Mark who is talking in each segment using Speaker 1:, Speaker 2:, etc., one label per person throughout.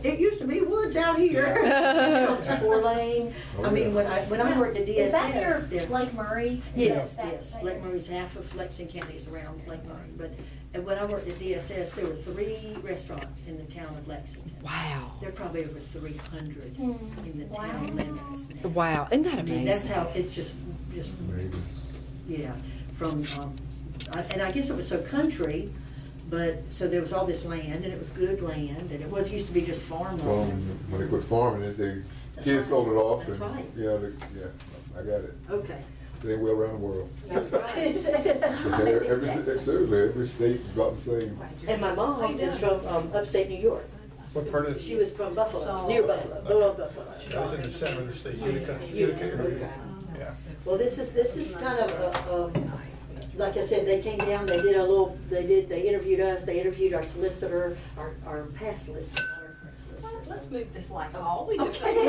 Speaker 1: it used to be woods out here. It's 4-lane. I mean, when I worked at DSS.
Speaker 2: Is that your Lake Murray?
Speaker 1: Yes, yes. Lake Murray's half of Lexington County is around Lake Murray. But when I worked at DSS, there were 3 restaurants in the town of Lexington.
Speaker 3: Wow.
Speaker 1: There are probably over 300 in the town limits now.
Speaker 3: Wow, isn't that amazing?
Speaker 1: I mean, that's how it's just
Speaker 4: Amazing.
Speaker 1: yeah. From and I guess it was so country, but so there was all this land, and it was good land, and it was used to be just farmland.
Speaker 4: When they quit farming,
Speaker 1: That's
Speaker 4: kids
Speaker 1: right.
Speaker 4: sold it off.
Speaker 1: That's
Speaker 4: and,
Speaker 1: right.
Speaker 4: Yeah, I got it.
Speaker 1: Okay.
Speaker 4: They went around the world.
Speaker 1: That's right.
Speaker 4: Every state is about the same.
Speaker 1: And my mom is from upstate New York.
Speaker 5: What part of?
Speaker 1: She was from Buffalo, near Buffalo, below Buffalo.
Speaker 5: That was in the center of the state, Utica area. Yeah.
Speaker 1: Well, this is kind of like I said, they came down, they interviewed us, they interviewed our solicitor, our past solicitor, not our current solicitor.
Speaker 6: Let's move this Lysol. We just
Speaker 1: Okay.
Speaker 6: we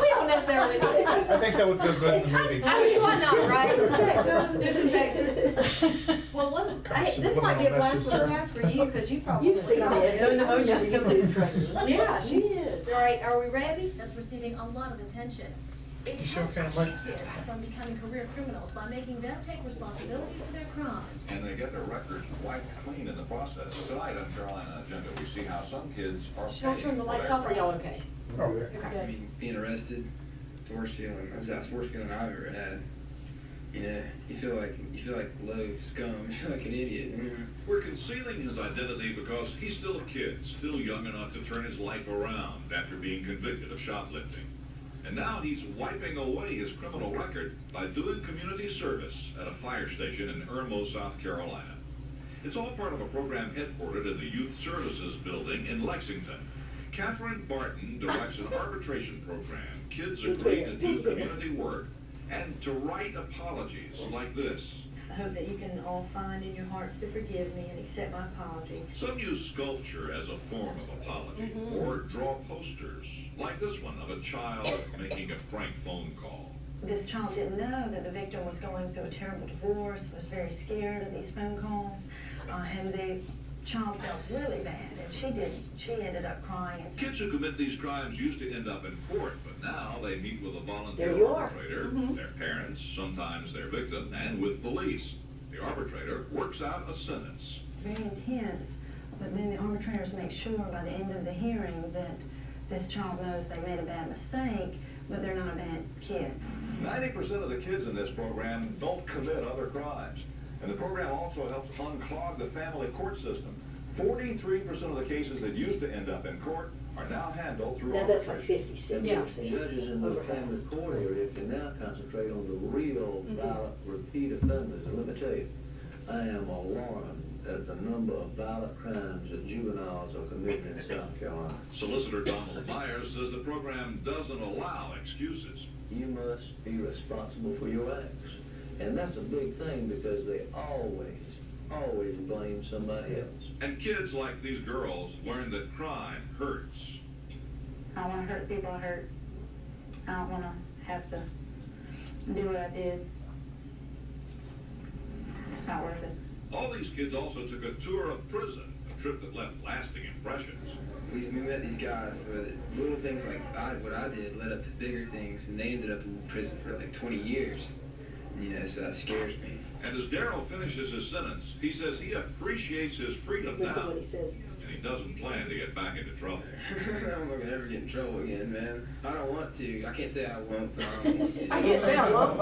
Speaker 6: don't necessarily need to.
Speaker 5: I think that would go good in the movie.
Speaker 6: I mean, why not, right?
Speaker 1: Disinfectant.
Speaker 6: Well, this might be a blast from the past for you because you probably.
Speaker 1: You've seen this.
Speaker 6: Oh, yeah.
Speaker 1: You come to the training.
Speaker 6: Yeah, she is. All right, are we ready?
Speaker 2: That's receiving a lot of attention. It
Speaker 5: You sure
Speaker 2: helps
Speaker 5: can,
Speaker 2: keep
Speaker 5: Mike?
Speaker 2: kids from becoming career criminals by making them take responsibility for their crimes.
Speaker 7: And they get their records wiped clean in the process. Tonight on Carolina Agenda, we see how some kids are
Speaker 6: Should I turn the lights off or y'all okay?
Speaker 5: Okay.
Speaker 6: Okay.
Speaker 8: I mean, being arrested, it's the worst feeling. That's the worst feeling I've ever had. You know, you feel like low scum. You feel like an idiot.
Speaker 7: We're concealing his identity because he's still a kid, still young enough to turn his life around after being convicted of shoplifting. And now he's wiping away his criminal record by doing community service at a fire station in Irmo, South Carolina. It's all part of a program headquartered in the Youth Services Building in Lexington. Kathryn Barton directs an arbitration program. Kids agree to do community work and to write apologies like this.
Speaker 9: I hope that you can all find in your hearts to forgive me and accept my apology.
Speaker 7: Some use sculpture as a form of apology, or draw posters, like this one of a child making a prank phone call.
Speaker 9: This child didn't know that the victim was going through a terrible divorce, was very scared of these phone calls, and the child felt really bad, and she didn't. She ended up crying.
Speaker 7: Kids who commit these crimes used to end up in court, but now they meet with a volunteer
Speaker 1: There you are.
Speaker 7: arbitrator, their parents, sometimes their victim, and with police. The arbitrator works out a sentence.
Speaker 9: Very intense, but then the arbitrators make sure by the end of the hearing that this child knows they made a bad mistake, but they're not a bad kid.
Speaker 7: 90% of the kids in this program don't commit other crimes. And the program also helps unclog the family court system. 43% of the cases that used to end up in court are now handled through
Speaker 1: Now that's
Speaker 7: arbitration.
Speaker 1: like 56%.
Speaker 10: Judges in the family court area can now concentrate on the real violent repeat offenders. And let me tell you, I am alarmed at the number of violent crimes that juveniles are committing in South Carolina.
Speaker 7: Solicitor Donald Myers says the program doesn't allow excuses.
Speaker 10: You must be responsible for your acts. And that's a big thing because they always blame somebody else.
Speaker 7: And kids like these girls learn that crime hurts.
Speaker 9: I don't want to hurt people I hurt. I don't want to have to do what I did. It's not worth it.
Speaker 7: All these kids also took a tour of prison, a trip that left lasting impressions.
Speaker 8: We met these guys where little things like what I did led up to bigger things, and they ended up in prison for like 20 years. You know, so that scares me.
Speaker 7: And as Darryl finishes his sentence, he says he appreciates his freedom
Speaker 1: Listen
Speaker 7: now.
Speaker 1: what he says.
Speaker 7: And he doesn't plan to get back into trouble.
Speaker 8: I'm not gonna ever get in trouble again, man. I don't want to. I can't say I won't, but I don't want to.
Speaker 1: I can't say I won't,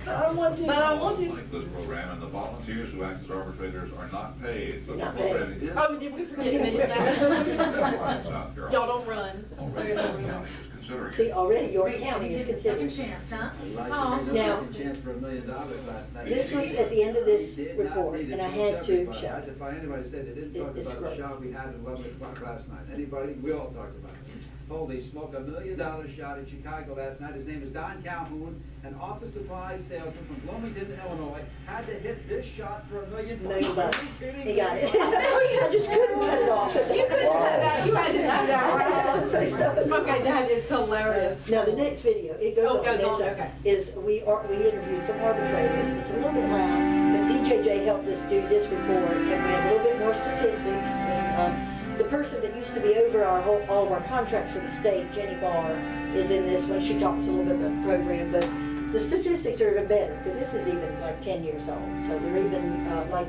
Speaker 1: but I want to.
Speaker 6: But I want to.
Speaker 7: Like this program, and the volunteers who act as arbitrators are not paid, but
Speaker 1: Not
Speaker 7: the program is
Speaker 6: Oh, did we forget to mention that?
Speaker 7: South Carolina.
Speaker 6: Y'all don't run.
Speaker 7: Already York County is considering
Speaker 1: See,
Speaker 7: it.
Speaker 1: already York
Speaker 2: Great,
Speaker 1: County
Speaker 2: we
Speaker 1: is
Speaker 2: did the second
Speaker 1: considered.
Speaker 2: chance, huh?
Speaker 6: Oh.
Speaker 1: Now,
Speaker 10: Chance for $1 million last night.
Speaker 1: this was at the end of this report, and I had to show
Speaker 10: I
Speaker 1: it.
Speaker 10: defy anybody said they didn't talk
Speaker 1: It's
Speaker 10: about
Speaker 1: great.
Speaker 10: the shot we had at 11 o'clock last night. Anybody? We all talked about it. Holy smoke, $1 million shot in Chicago last night. His name is Don Calhoun, an office supply salesman from Bloomington, Illinois. Had to hit this shot for $1 million.
Speaker 1: $1 million bucks.
Speaker 10: Are you kidding
Speaker 1: He
Speaker 10: me?
Speaker 1: got it. I just couldn't cut it off.
Speaker 6: You couldn't have that. You had to do that.
Speaker 1: Say stuff.
Speaker 6: Okay, that is hilarious.
Speaker 1: Now the next video, it goes
Speaker 6: Oh,
Speaker 1: on.
Speaker 6: it goes
Speaker 1: Yes,
Speaker 6: on,
Speaker 1: sir.
Speaker 6: okay.
Speaker 1: Is we interviewed some arbitrators. It's a little bit loud, but DJJ helped us do this report, and we have a little bit more statistics. And The person that used to be over all of our contracts for the state, Jenny Barr, is in this one. She talks a little bit about the program, but the statistics are even better because this is even like 10 years old. So they're even like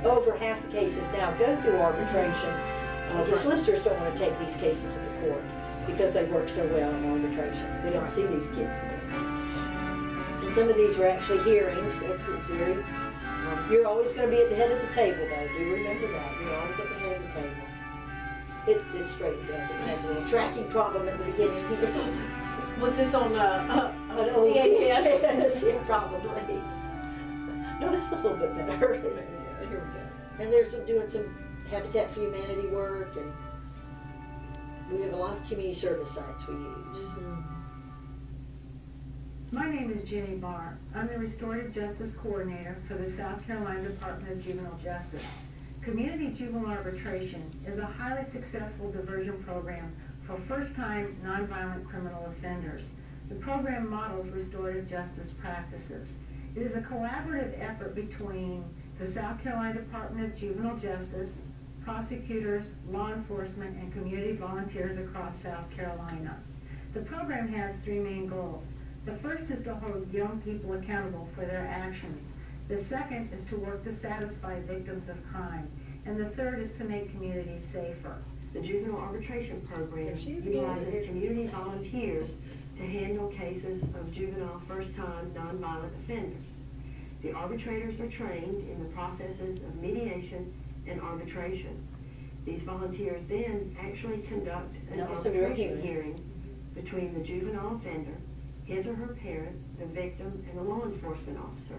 Speaker 1: over half the cases now go through arbitration. The solicitors don't want to take these cases to the court because they work so well in arbitration. We don't see these kids anymore. And some of these are actually hearings. It's very, you're always going to be at the head of the table though. Do remember that. You're always at the head of the table. It straightens up. It has a little tracking problem at the beginning.
Speaker 6: Was this on
Speaker 1: An old VHS? Yeah, probably. No, that's a little bit better. Here we go. And there's doing some Habitat for Humanity work, and we have a lot of community service sites we use.
Speaker 3: My name is Jenny Barr. I'm the Restorative Justice Coordinator for the South Carolina Department of Juvenile Justice. Community Juvenile Arbitration is a highly successful diversion program for first-time nonviolent criminal offenders. The program models restorative justice practices. It is a collaborative effort between the South Carolina Department of Juvenile Justice, prosecutors, law enforcement, and community volunteers across South Carolina. The program has three main goals. The first is to hold young people accountable for their actions. The second is to work to satisfy victims of crime. And the third is to make communities safer.
Speaker 11: The Juvenile Arbitration Program utilizes community volunteers to handle cases of juvenile first-time nonviolent offenders. The arbitrators are trained in the processes of mediation and arbitration. These volunteers then actually conduct an arbitration hearing between the juvenile offender, his or her parent, the victim, and the law enforcement officer.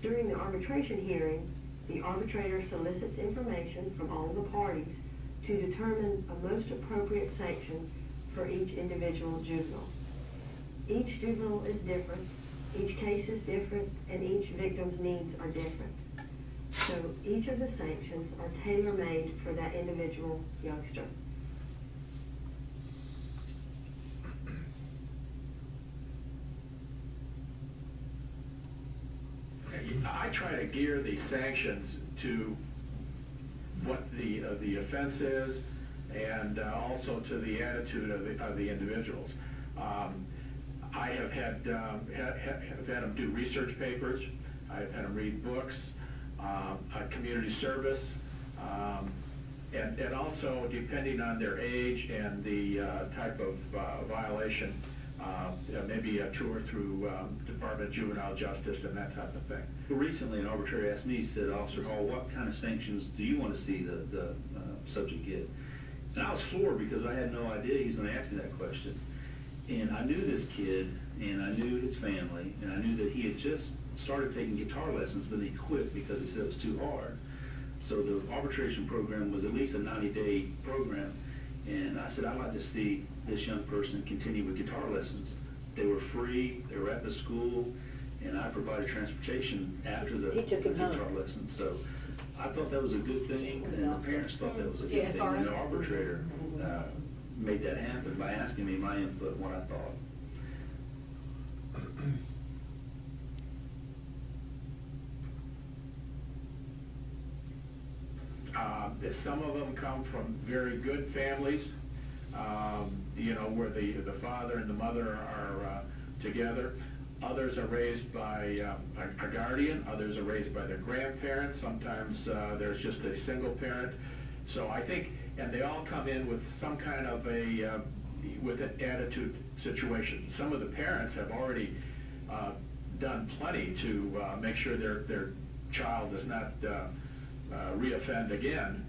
Speaker 11: During the arbitration hearing, the arbitrator solicits information from all the parties to determine a most appropriate sanction for each individual juvenile. Each juvenile is different, each case is different, and each victim's needs are different. So each of the sanctions are tailor-made for that individual youngster.
Speaker 5: I try to gear the sanctions to what the offense is, and also to the attitude of the individuals. I have had them do research papers. I've had them read books, community service, and also depending on their age and the type of violation, maybe a tour through Department of Juvenile Justice and that type of thing.
Speaker 12: Recently, an arbitrator asked me, he said, Officer Hall, what kind of sanctions do you want to see the subject get? And I was floored because I had no idea he was going to ask me that question. And I knew this kid, and I knew his family, and I knew that he had just started taking guitar lessons, but he quit because he said it was too hard. So the arbitration program was at least a 90-day program. And I said, I'd like to see this young person continue with guitar lessons. They were free, they were at the school, and I provided transportation after the guitar lessons. So I thought that was a good thing, and the parents thought that was a good thing. And the arbitrator made that happen by asking me my input and what I thought.
Speaker 5: Some of them come from very good families, you know, where the father and the mother are together. Others are raised by a guardian. Others are raised by their grandparents. Sometimes there's just a single parent. So I think, and they all come in with some kind of with an attitude situation. Some of the parents have already done plenty to make sure their child does not reoffend again,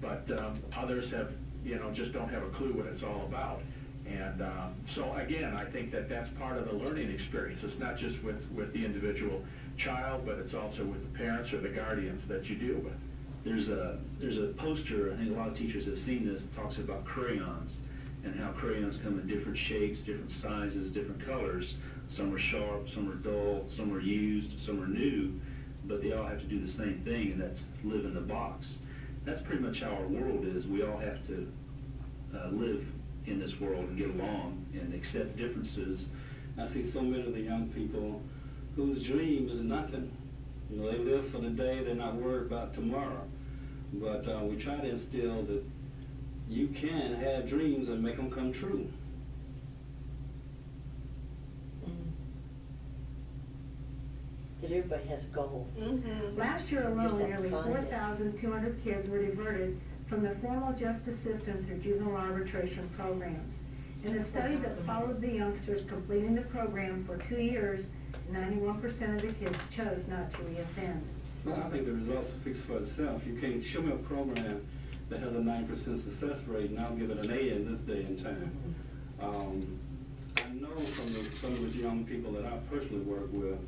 Speaker 5: but others have, you know, just don't have a clue what it's all about. And so again, I think that that's part of the learning experience. It's not just with the individual child, but it's also with the parents or the guardians that you deal with.
Speaker 12: There's a poster, I think a lot of teachers have seen this, talks about crayons and how crayons come in different shapes, different sizes, different colors. Some are sharp, some are dull, some are used, some are new, but they all have to do the same thing, and that's live in the box. That's pretty much how our world is. We all have to live in this world and get along and accept differences.
Speaker 13: I see so many of the young people whose dream is nothing. You know, they live for the day, they're not worried about tomorrow. But we try to instill that you can have dreams and make them come true.
Speaker 1: That everybody has a goal.
Speaker 3: Last year
Speaker 1: Just
Speaker 3: alone,
Speaker 1: have to
Speaker 3: nearly
Speaker 1: find it.
Speaker 3: 4,200 kids were diverted from the formal justice system through juvenile arbitration programs. In a study that followed the youngsters completing the program for 2 years, 91% of the kids chose not to reoffend.
Speaker 13: Well, I think the results speaks for itself. You can't show me a program that has a 9% success rate, and I'll give it an A in this day and time. I know from some of the young people that I personally work with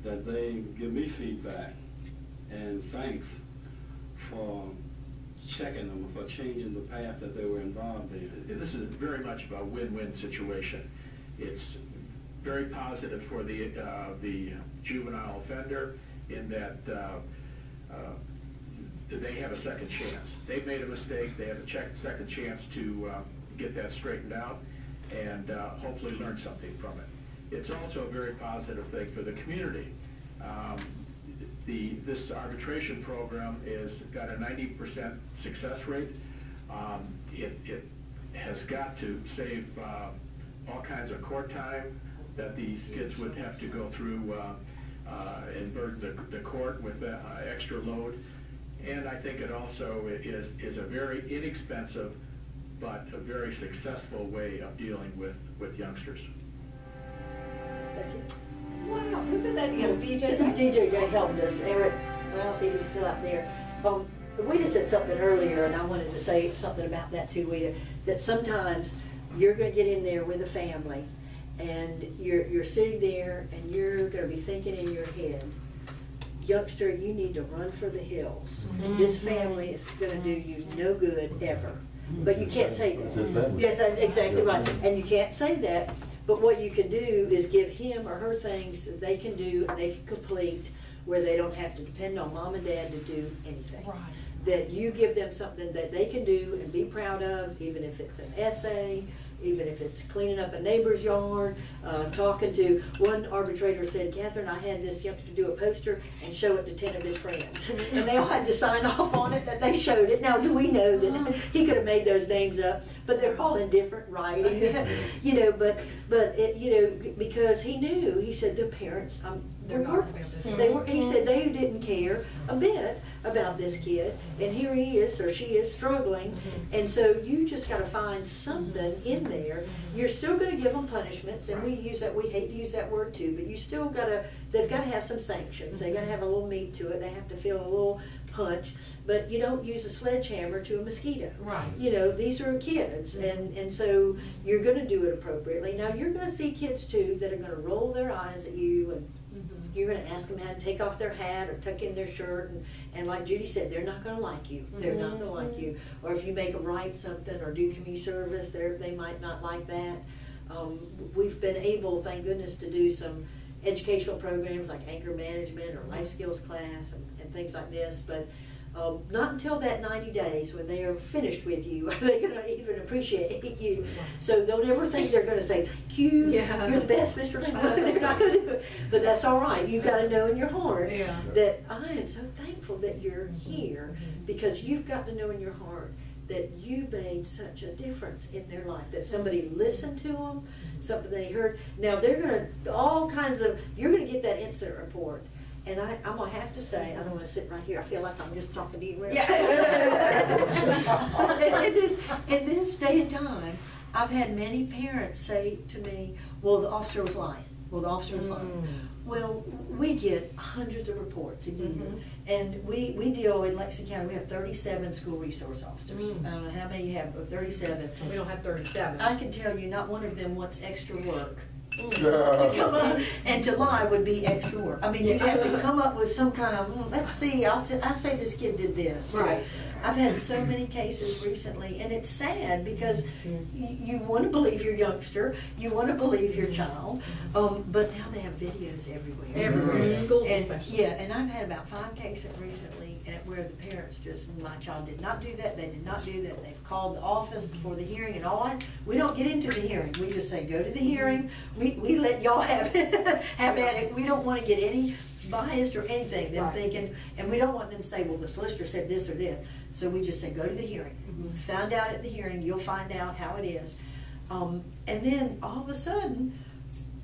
Speaker 13: that they give me feedback and thanks for checking them, for changing the path that they were involved in.
Speaker 5: This is very much of a win-win situation. It's very positive for the juvenile offender in that they have a second chance. They've made a mistake, they have a second chance to get that straightened out and hopefully learn something from it. It's also a very positive thing for the community. This arbitration program has got a 90% success rate. It has got to save all kinds of court time that these kids would have to go through and burden the court with the extra load. And I think it also is a very inexpensive but a very successful way of dealing with youngsters.
Speaker 1: That's it.
Speaker 6: Wow, who put that together? DJ?
Speaker 1: DJ helped us. Eric, well, see, he was still out there. Weta said something earlier, and I wanted to say something about that too, Weta, that sometimes you're going to get in there with a family, and you're sitting there, and you're going to be thinking in your head, youngster, you need to run for the hills. This family is going to do you no good ever. But you can't say that. Yes, that's exactly right. And you can't say that. But what you can do is give him or her things that they can do and they can complete where they don't have to depend on mom and dad to do anything.
Speaker 6: Right.
Speaker 1: That you give them something that they can do and be proud of, even if it's an essay, even if it's cleaning up a neighbor's yard, talking to, one arbitrator said, Kathryn, I had this youngster do a poster and show it to 10 of his friends. And they all had to sign off on it that they showed it. Now, do we know that he could have made those names up, but they're all in different writing, you know, but it, you know, because he knew, he said the parents, they're worthless. They were, he said they didn't care a bit about this kid, and here he is or she is struggling, and so you just got to find something in there. You're still going to give them punishments, and we use that. We hate to use that word too, but you still got to. They've got to have some sanctions. They got to have a little meat to it. They have to feel a little punch. But you don't use a sledgehammer to a mosquito.
Speaker 6: Right.
Speaker 1: You know, these are kids, and so you're going to do it appropriately. Now you're going to see kids too that are going to roll their eyes at you and. You're going to ask them how to take off their hat or tuck in their shirt, and like Judy said, they're not going to like you. They're not going to like you. Or if you make them write something or do community service, they might not like that. We've been able, thank goodness, to do some educational programs like anger management or life skills class and things like this, but not until that 90 days when they are finished with you are they going to even appreciate you. So don't ever think they're going to say, thank you, you're the best, Mr. Lincoln. They're not going to do it. But that's all right. You've got to know in your heart that I am so thankful that you're here, because you've got to know in your heart that you made such a difference in their life, that somebody listened to them, something they heard. Now they're going to, all kinds of, you're going to get that incident report. And I'm going to have to say, I don't want to sit right here. I feel like I'm just talking to you. in this day and time, I've had many parents say to me, well, the officer was lying. Well, the officer was lying. Well, we get hundreds of reports a year. And we deal in Lexington County, we have 37 school resource officers. I don't know how many you have, but 37.
Speaker 6: We don't have 37.
Speaker 1: I can tell you, not one of them wants extra work. To come up and to lie would be extra work. I mean, you have to come up with some kind of, let's see, I'll say this kid did this. Right. I've had so many cases recently, and it's sad because you want to believe your youngster, you want to believe your child, but now they have videos everywhere.
Speaker 6: Everywhere, schools especially.
Speaker 1: Yeah, and I've had about 5 cases recently where the parents just, my child did not do that, they did not do that, they've called the office before the hearing and all that. We don't get into the hearing, we just say go to the hearing, we let y'all have at it. We don't want to get any biased or anything. Them thinking, and we don't want them to say, well, the solicitor said this or this. So we just say, go to the hearing. Found out at the hearing, you'll find out how it is. And then all of a sudden,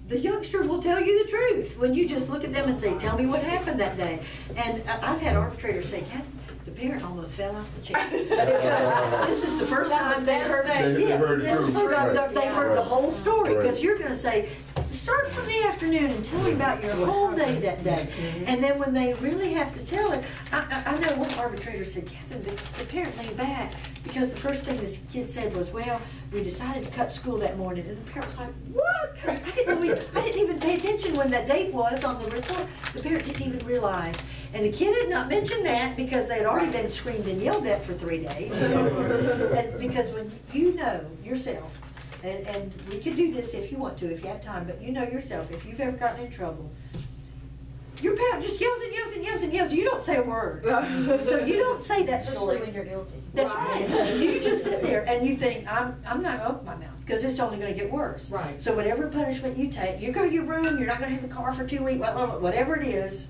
Speaker 1: the youngster will tell you the truth when you just look at them and say, tell me what happened that day. And I've had arbitrators say, Kathryn, the parent almost fell off the chair. Because this is the first time they heard, they heard the whole story. Because you're going to say, start from the afternoon and tell me about your whole day that day. And then when they really have to tell it, I know one arbitrator said, Kathryn, the parent leaned back because the first thing this kid said was, well, we decided to cut school that morning. And the parent was like, what? I didn't even pay attention when that date was on the report. The parent didn't even realize. And the kid had not mentioned that because they had already been screamed and yelled at for 3 days. You know? Because when you know yourself, and we could do this if you want to, if you have time, but you know yourself, if you've ever gotten in trouble, your parent just yells and yells and yells and yells. You don't say a word. So you don't say that story.
Speaker 2: Especially when you're guilty.
Speaker 1: That's right. You just sit there and you think, I'm not going to open my mouth because it's only going to get worse.
Speaker 6: Right.
Speaker 1: So whatever punishment you take, you go to your room, you're not going to have the car for 2 weeks, whatever it is.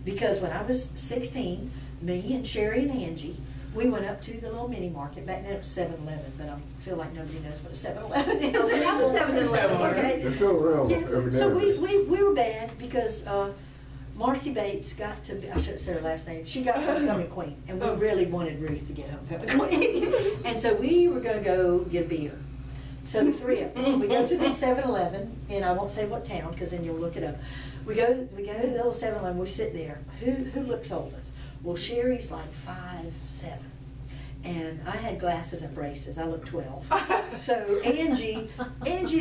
Speaker 1: Because when I was 16, me and Sherry and Angie, we went up to the little mini market. Back then it was 7-Eleven, but I feel like nobody knows what a 7-Eleven is.
Speaker 6: Oh, we have a 7-Eleven.
Speaker 1: Okay.
Speaker 4: It's still around.
Speaker 1: Yeah. So we were bad because Marcy Bates got to be, I shouldn't say her last name, she got homecoming queen. And we really wanted Ruth to get homecoming queen. And so we were going to go get a beer. So the three of us, we go to the 7-Eleven, and I won't say what town because then you'll look it up. We go to the little 7-Eleven, we sit there. Who looks older? Well, Sherry's like 5'7". And I had glasses and braces. I looked 12. So Angie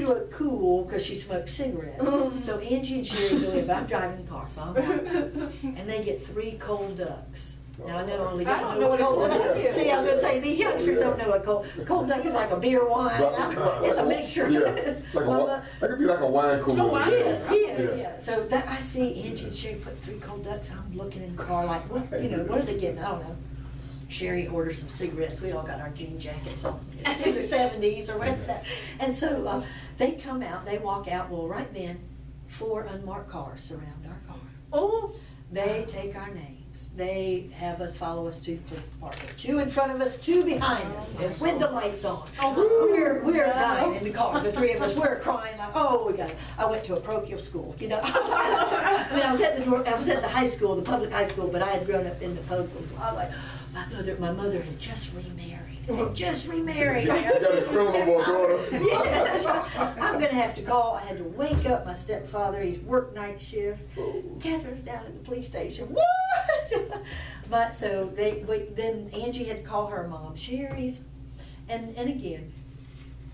Speaker 1: looked cool because she smoked cigarettes. So Angie and Sherry go in, but I'm driving the car, so I'm walking. And they get 3 cold ducks. Now I know only
Speaker 6: don't know what a cold duck is.
Speaker 1: See, I was going to say, these youngsters don't know what cold duck is. Like a beer wine. It's a mixture.
Speaker 4: Yeah, that could be like a wine cooler.
Speaker 1: Oh, yes. So that I see Angie and Sherry put 3 cold ducks. I'm looking in the car like, what are they getting? I don't know. Sherry ordered some cigarettes. We all got our jean jackets on. It's in the 70s or whatever. And so they come out, they walk out. Well, right then, 4 unmarked cars surround our car.
Speaker 6: Oh.
Speaker 1: They take our names. They have us follow us to the police department. 2 in front of us, 2 behind us, with the lights on. We're dying in the car. The 3 of us, we're crying like, oh, we got it. I went to a parochial school, you know. I mean, I was at the high school, the public high school, but I had grown up in the parochial school. I was like, my mother had just remarried. You got
Speaker 4: a criminal daughter.
Speaker 1: Yes. I'm going to have to call. I had to wake up my stepfather. He's worked night shift. Kathryn's down at the police station. What? But so then Angie had to call her mom, Sherry's, and again,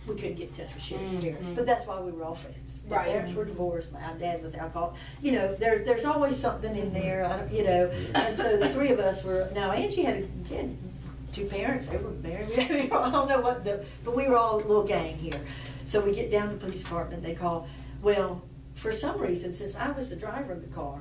Speaker 1: we couldn't get in touch with Sherry's parents, but that's why we were all friends. My parents were divorced. My dad was alcoholic. You know, there's always something in there. And so the 3 of us were. Now Angie had 2 parents. They were married. I mean, I don't know but we were all a little gang here. So we get down to the police department. They call. Well, for some reason, since I was the driver of the car,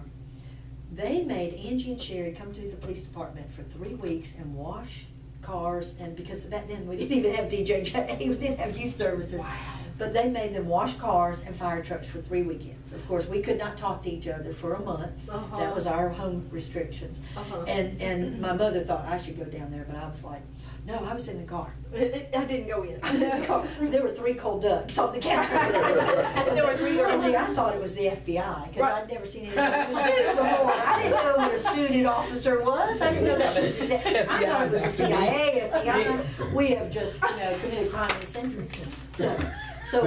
Speaker 1: they made Angie and Sherry come to the police department for 3 weeks and wash cars, and because back then we didn't even have DJJ, we didn't have youth services. Wow. But they made them wash cars and fire trucks for 3 weekends. Of course, we could not talk to each other for a month. That was our home restrictions. And my mother thought I should go down there, but I was like, no, I was in the car.
Speaker 6: I didn't go in.
Speaker 1: I was in the car. There were 3 cold ducks on the counter.
Speaker 6: And there were 3 girls.
Speaker 1: And see, I thought it was the FBI because I'd never seen anyone in a suit before. I didn't know what a suited officer was. I didn't know that was a detective. I thought it was the CIA, FBI. We have just, committed crime in the century. So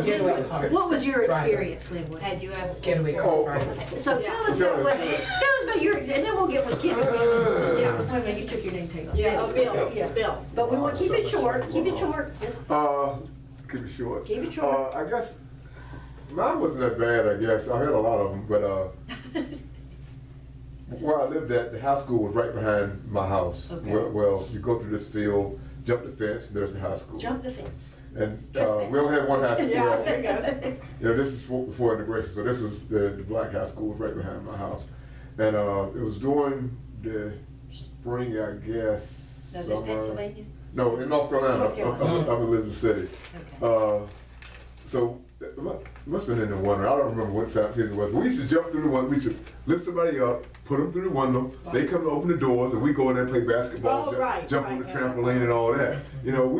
Speaker 1: what was your experience, Linwood?
Speaker 6: Had you ever
Speaker 4: getaway car?
Speaker 1: So tell us about your, and then we'll get with Kim. Yeah. Wait a minute, you took your name tag off.
Speaker 6: Yeah, Bill.
Speaker 1: Yeah, Bill. But we want to keep it short. Keep it short.
Speaker 4: Keep it short.
Speaker 1: Keep it short.
Speaker 4: I guess mine wasn't that bad. I guess I had a lot of them, but where I lived at, the high school was right behind my house. Okay. Well, you go through this field, jump the fence, and there's the high school.
Speaker 1: Jump the fence.
Speaker 4: And we only had one high school.
Speaker 1: There you go.
Speaker 4: This is before integration, so this was the black high school was right behind my house. And it was during the spring, I guess.
Speaker 1: Was it Pennsylvania?
Speaker 4: No, in North Carolina. I'm in Elizabeth City.
Speaker 1: Okay.
Speaker 4: So It must have been in the one. I don't remember what season it was. But we used to jump through the one. We used to lift somebody up, put them through the window. Right. They come to open the doors, and we go in there and play basketball, jump on the trampoline and all that. You know,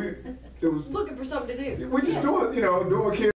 Speaker 4: it was
Speaker 6: looking for something to do.
Speaker 4: We just doing, you know, doing kids.